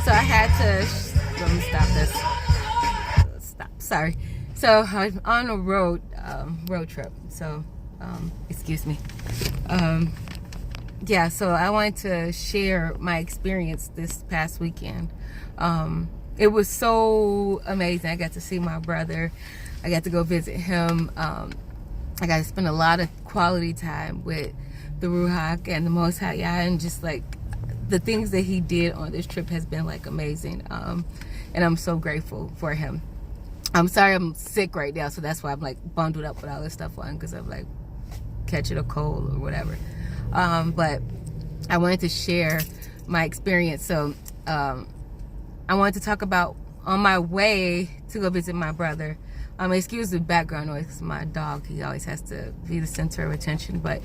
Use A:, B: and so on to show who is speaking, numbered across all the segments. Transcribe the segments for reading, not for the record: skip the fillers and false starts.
A: So I had to, let me stop this. Stop, sorry. So I'm on a road trip. So, excuse me. Yeah, so I wanted to share my experience this past weekend. It was so amazing. I got to see my brother. I got to go visit him. I got to spend a lot of quality time with the Ruach and the Most High YAH, and just like the things that he did on this trip has been like amazing. And I'm so grateful for him. I'm sorry I'm sick right now, so that's why I'm like bundled up with all this stuff on, because I'm like catching a cold or whatever. But I wanted to share my experience. So I wanted to talk about on my way to go visit my brother. Excuse the background noise, because my dog, he always has to be the center of attention. But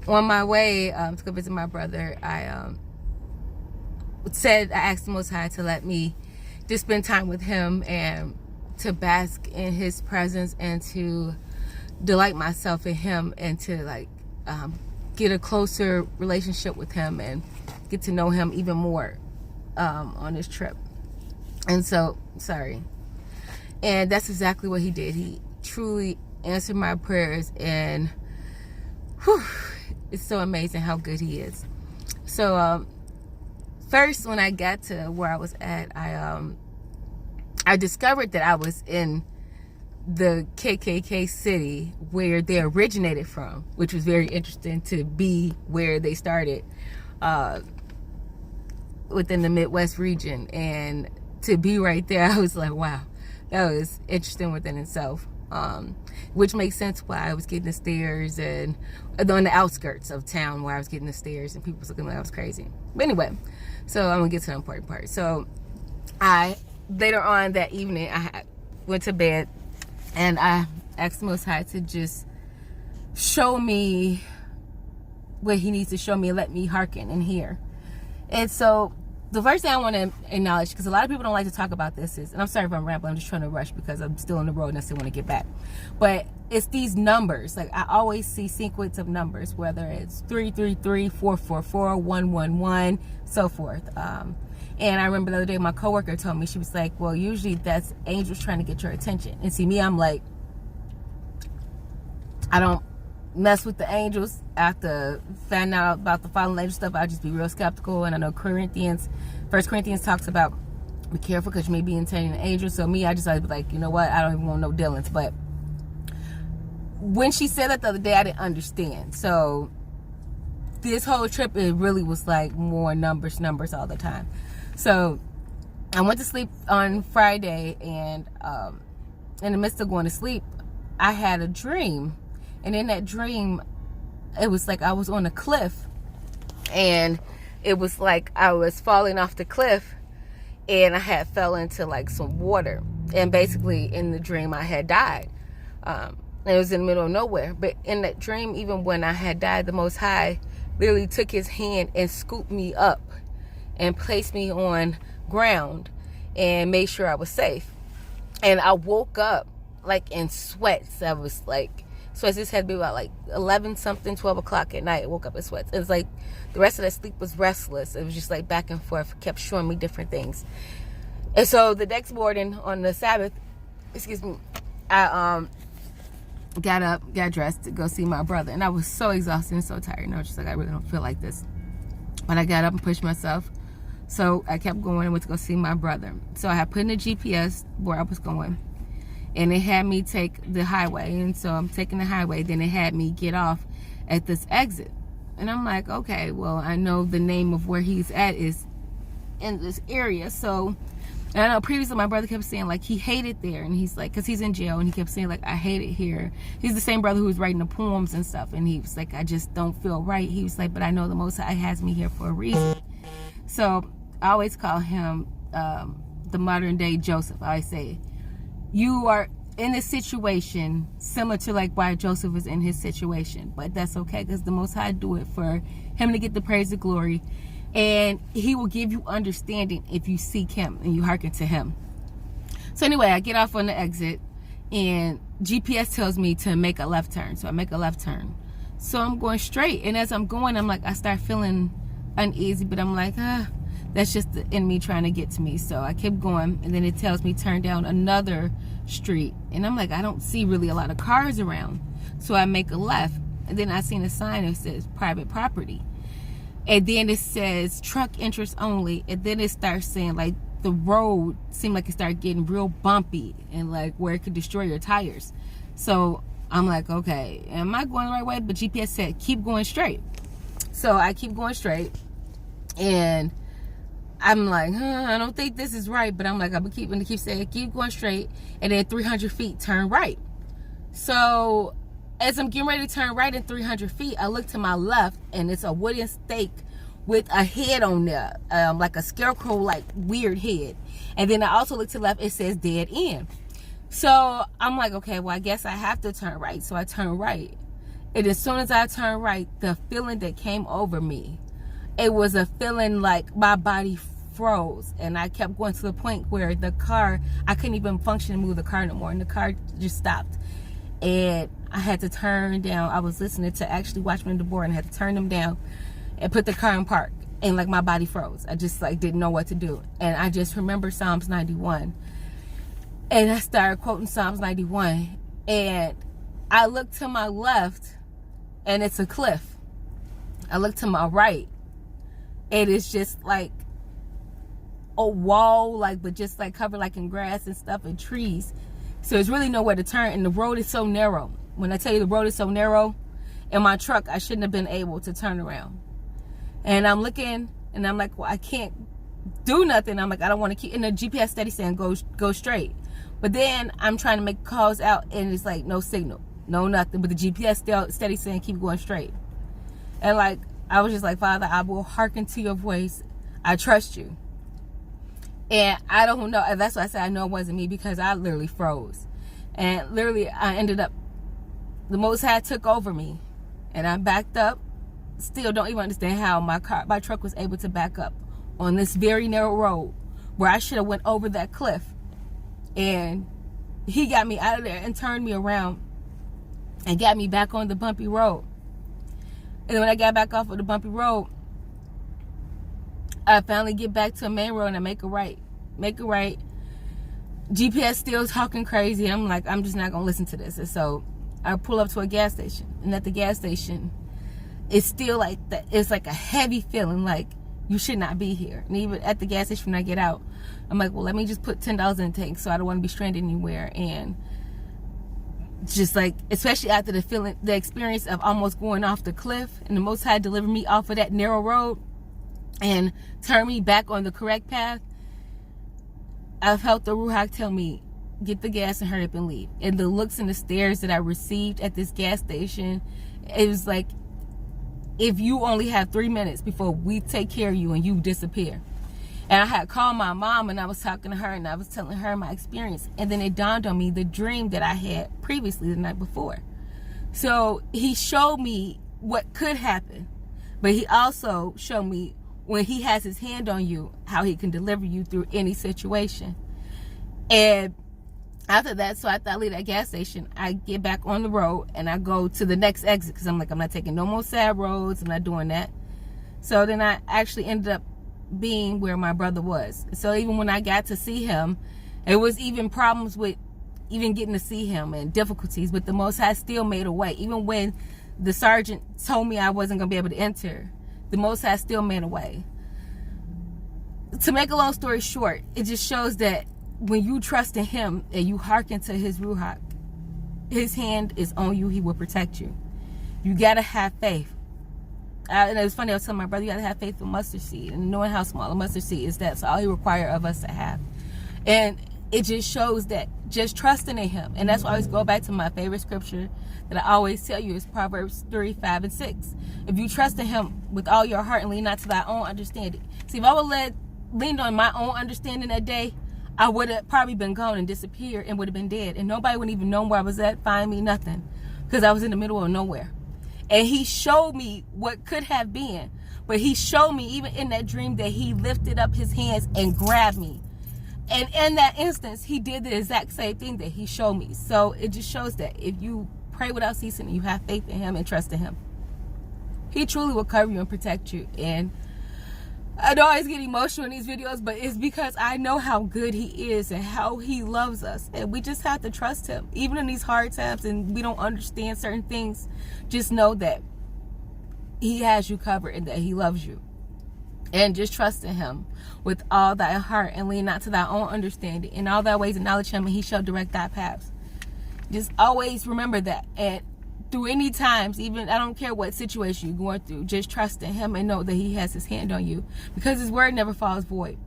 A: on my way to go visit my brother, I asked the Most High to let me just spend time with him and to bask in his presence and to delight myself in him, and to like get a closer relationship with him and get to know him even more on this trip. And so, sorry. And that's exactly what he did. He truly answered my prayers, and whew, it's so amazing how good he is. So first, when I got to where I was at, I discovered that I was in the KKK city where they originated from, which was very interesting to be where they started within the Midwest region. And to be right there, I was like, wow, that was interesting within itself. Which makes sense why I was getting the stares, and on the outskirts of town where I was getting the stares and people was looking like I was crazy. But anyway, so I'm gonna get to the important part. So later on that evening, I went to bed and I asked the Most High to just show me what he needs to show me and let me hearken and hear. And so the first thing I want to acknowledge, because a lot of people don't like to talk about this, is, and I'm sorry if I'm rambling, I'm just trying to rush because I'm still on the road and I still want to get back. But it's these numbers. Like, I always see sequence of numbers, whether it's 333, 444, 111, so forth. And I remember the other day my coworker told me, she was like, well, usually that's angels trying to get your attention. And see, me, I'm like, I don't mess with the angels. After finding out about the fallen angel stuff, I'll just be real skeptical. And I know First Corinthians talks about be careful because you may be entertaining an angel. So me, I just like, you know what, I don't even want no dealings. But when she said that the other day, I didn't understand. So this whole trip, it really was like more numbers all the time. So I went to sleep on Friday, and in the midst of going to sleep, I had a dream. And in that dream, it was like I was on a cliff, and it was like I was falling off the cliff, and I had fell into like some water. And basically in the dream, I had died. It was in the middle of nowhere. But in that dream, even when I had died, the Most High literally took his hand and scooped me up and placed me on ground and made sure I was safe. And I woke up like in sweats. I was like, sweats. This had to be about like 11 something, 12 o'clock at night. I woke up in sweats. It was like the rest of that sleep was restless. It was just like back and forth, kept showing me different things. And so the next morning on the Sabbath, I got up, got dressed to go see my brother. And I was so exhausted and so tired. And I was just like, I really don't feel like this. But I got up and pushed myself. So I kept going and went to go see my brother. So I had put in the GPS where I was going, and it had me take the highway. And so I'm taking the highway. Then it had me get off at this exit. And I'm like, okay, well, I know the name of where he's at is in this area. So, and I know previously my brother kept saying like he hated there. And he's like, because he's in jail, and he kept saying like, I hate it here. He's the same brother who was writing the poems and stuff. And he was like, I just don't feel right. He was like, but I know the Most High has me here for a reason. So I always call him the modern day Joseph. I always say, you are in this situation similar to like why Joseph was in his situation, but that's okay, because the Most High do it for him to get the praise and glory, and he will give you understanding if you seek him and you hearken to him. So anyway, I get off on the exit, and GPS tells me to make a left turn, so I make a left turn. So I'm going straight, and as I'm going, I'm like, I start feeling uneasy, but I'm like, That's just the enemy trying to get to me. So I kept going, and then it tells me turn down another street, and I'm like, I don't see really a lot of cars around, so I make a left, and then I seen a sign that says private property, and then it says truck entrance only, and then it starts saying like the road seemed like it started getting real bumpy and like where it could destroy your tires. So I'm like, okay, am I going the right way? But GPS said keep going straight. So I keep going straight, and I'm like, I don't think this is right, but I'm like, I'm keep saying keep going straight, and then 300 feet turn right. So as I'm getting ready to turn right in 300 feet, I look to my left, and it's a wooden stake with a head on there, like a scarecrow, like weird head. And then I also look to the left, it says dead end. So I'm like, okay, well, I guess I have to turn right. So I turn right, and as soon as I turn right, the feeling that came over me, it was a feeling like my body froze, and I kept going to the point where the car, I couldn't even function and move the car no more, and the car just stopped, and I had to turn down. I was listening to actually Watchmen and DeBoer, and I had to turn them down and put the car in park, and like my body froze. I just like didn't know what to do, and I just remember Psalms 91, and I started quoting Psalms 91, and I looked to my left, and it's a cliff. I looked to my right, it is just like a wall, like, but just like covered like in grass and stuff and trees. So there's really nowhere to turn, and the road is so narrow. When I tell you the road is so narrow, in my truck, I shouldn't have been able to turn around. And I'm looking, and I'm like, well, I can't do nothing. I'm like, I don't want to keep, and the GPS steady saying go straight. But then I'm trying to make calls out, and it's like no signal, no nothing. But the GPS still steady saying keep going straight. And like, I was just like, Father, I will hearken to your voice. I trust you. And I don't know. And that's why I said I know it wasn't me, because I literally froze. And literally, I ended up, the Most High took over me. And I backed up. Still don't even understand how my truck was able to back up on this very narrow road where I should have went over that cliff. And he got me out of there and turned me around and got me back on the bumpy road. And when I got back off of the bumpy road, I finally get back to a main road, and I make a right. GPS still talking crazy. I'm like, I'm just not going to listen to this. And so I pull up to a gas station. And at the gas station, it's still like that. It's like a heavy feeling like you should not be here. And even at the gas station when I get out, I'm like, well, let me just put $10 in the tank so I don't want to be stranded anywhere. And just like, especially after the experience of almost going off the cliff, and the Most High delivered me off of that narrow road and turn me back on the correct path, I felt the Ruach tell me, get the gas and hurry up and leave. And the looks and the stares that I received at this gas station, it was like, if you only have 3 minutes before we take care of you and you disappear. And I had called my mom, and I was talking to her, and I was telling her my experience. And then it dawned on me the dream that I had previously the night before. So he showed me what could happen, but he also showed me when he has his hand on you, how he can deliver you through any situation. And after that, so after I leave that gas station, I get back on the road, and I go to the next exit, because I'm like, I'm not taking no more sad roads. I'm not doing that. So then I actually ended up being where my brother was. So even when I got to see him, it was even problems with even getting to see him and difficulties, but the Most High still made a way. Even when the sergeant told me I wasn't going to be able to enter, the Most High still made a way. To make a long story short, it just shows that when you trust in him and you hearken to his Ruach, his hand is on you. He will protect you. You got to have faith. And it was funny, I was telling my brother, you got to have faith with mustard seed. And knowing how small a mustard seed is, that's all he requires of us to have. And it just shows that just trusting in him. And that's why I always go back to my favorite scripture that I always tell you is Proverbs 3, 5, and 6. If you trust in him with all your heart and lean not to thy own understanding. See, if I would leaned on my own understanding that day, I would have probably been gone and disappeared and would have been dead. And nobody would even know where I was at, find me, nothing. Because I was in the middle of nowhere. And he showed me what could have been. But he showed me, even in that dream, that he lifted up his hands and grabbed me. And in that instance, he did the exact same thing that he showed me. So it just shows that if you pray without ceasing and you have faith in him and trust in him, he truly will cover you and protect you. And I know I get emotional in these videos, but it's because I know how good he is and how he loves us. And we just have to trust him. Even in these hard times and we don't understand certain things, just know that he has you covered and that he loves you. And just trust in him with all thy heart and lean not to thy own understanding. In all thy ways acknowledge him and he shall direct thy paths. Just always remember that. And through any times, even I don't care what situation you're going through, just trust in him and know that he has his hand on you, because his word never falls void.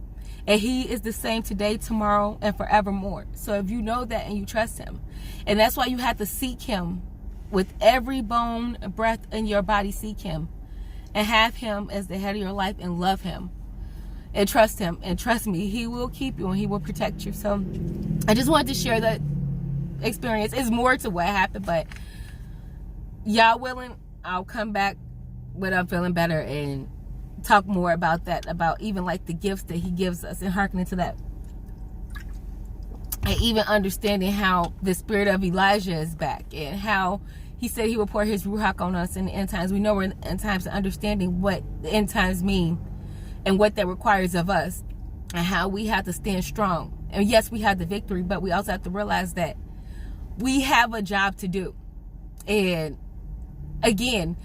A: And he is the same today, tomorrow, and forevermore. So if you know that and you trust him, and that's why you have to seek him with every bone, breath in your body, seek him and have him as the head of your life and love him and trust him. And trust me, he will keep you and he will protect you. So I just wanted to share that experience. It's more to what happened, but y'all willing, I'll come back when I'm feeling better and talk more about that, about even like the gifts that he gives us and hearkening to that, and even understanding how the spirit of Elijah is back and how he said he will pour his ruach on us in the end times. We know we're in the end times, and understanding what the end times mean and what that requires of us and how we have to stand strong. And yes, we have the victory, but we also have to realize that we have a job to do. And again,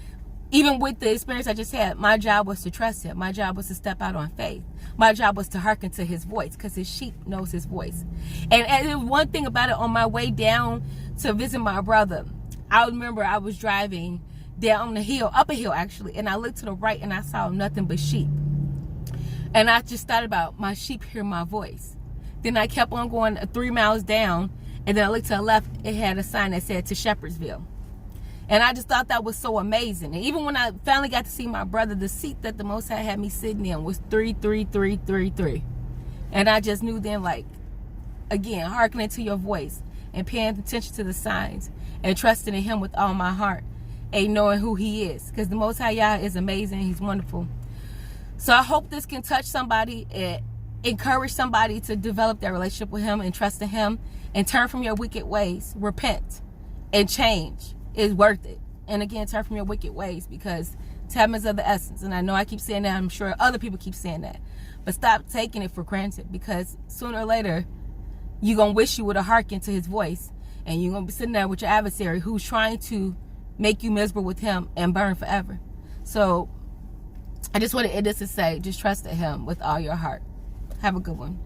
A: even with the experience I just had, my job was to trust him. My job was to step out on faith. My job was to hearken to his voice, because his sheep knows his voice. And one thing about it, on my way down to visit my brother, I remember I was driving down the hill, up a hill actually, and I looked to the right and I saw nothing but sheep. And I just thought about, my sheep hear my voice. Then I kept on going 3 miles down, and then I looked to the left, it had a sign that said to Shepherdsville. And I just thought that was so amazing. And even when I finally got to see my brother, the seat that the Most High had me sitting in was 33333. And I just knew then, like, again, hearkening to your voice and paying attention to the signs and trusting in him with all my heart and knowing who he is. Because the Most High YAH is amazing. He's wonderful. So I hope this can touch somebody and encourage somebody to develop their relationship with him and trust in him and turn from your wicked ways. Repent and change. Is worth it. And again, turn from your wicked ways, because time is of the essence. And I know I keep saying that. I'm sure other people keep saying that. But stop taking it for granted, because sooner or later, you're going to wish you would have hearkened to his voice. And you're going to be sitting there with your adversary who's trying to make you miserable with him and burn forever. So I just wanted to end this to say, just trust in him with all your heart. Have a good one.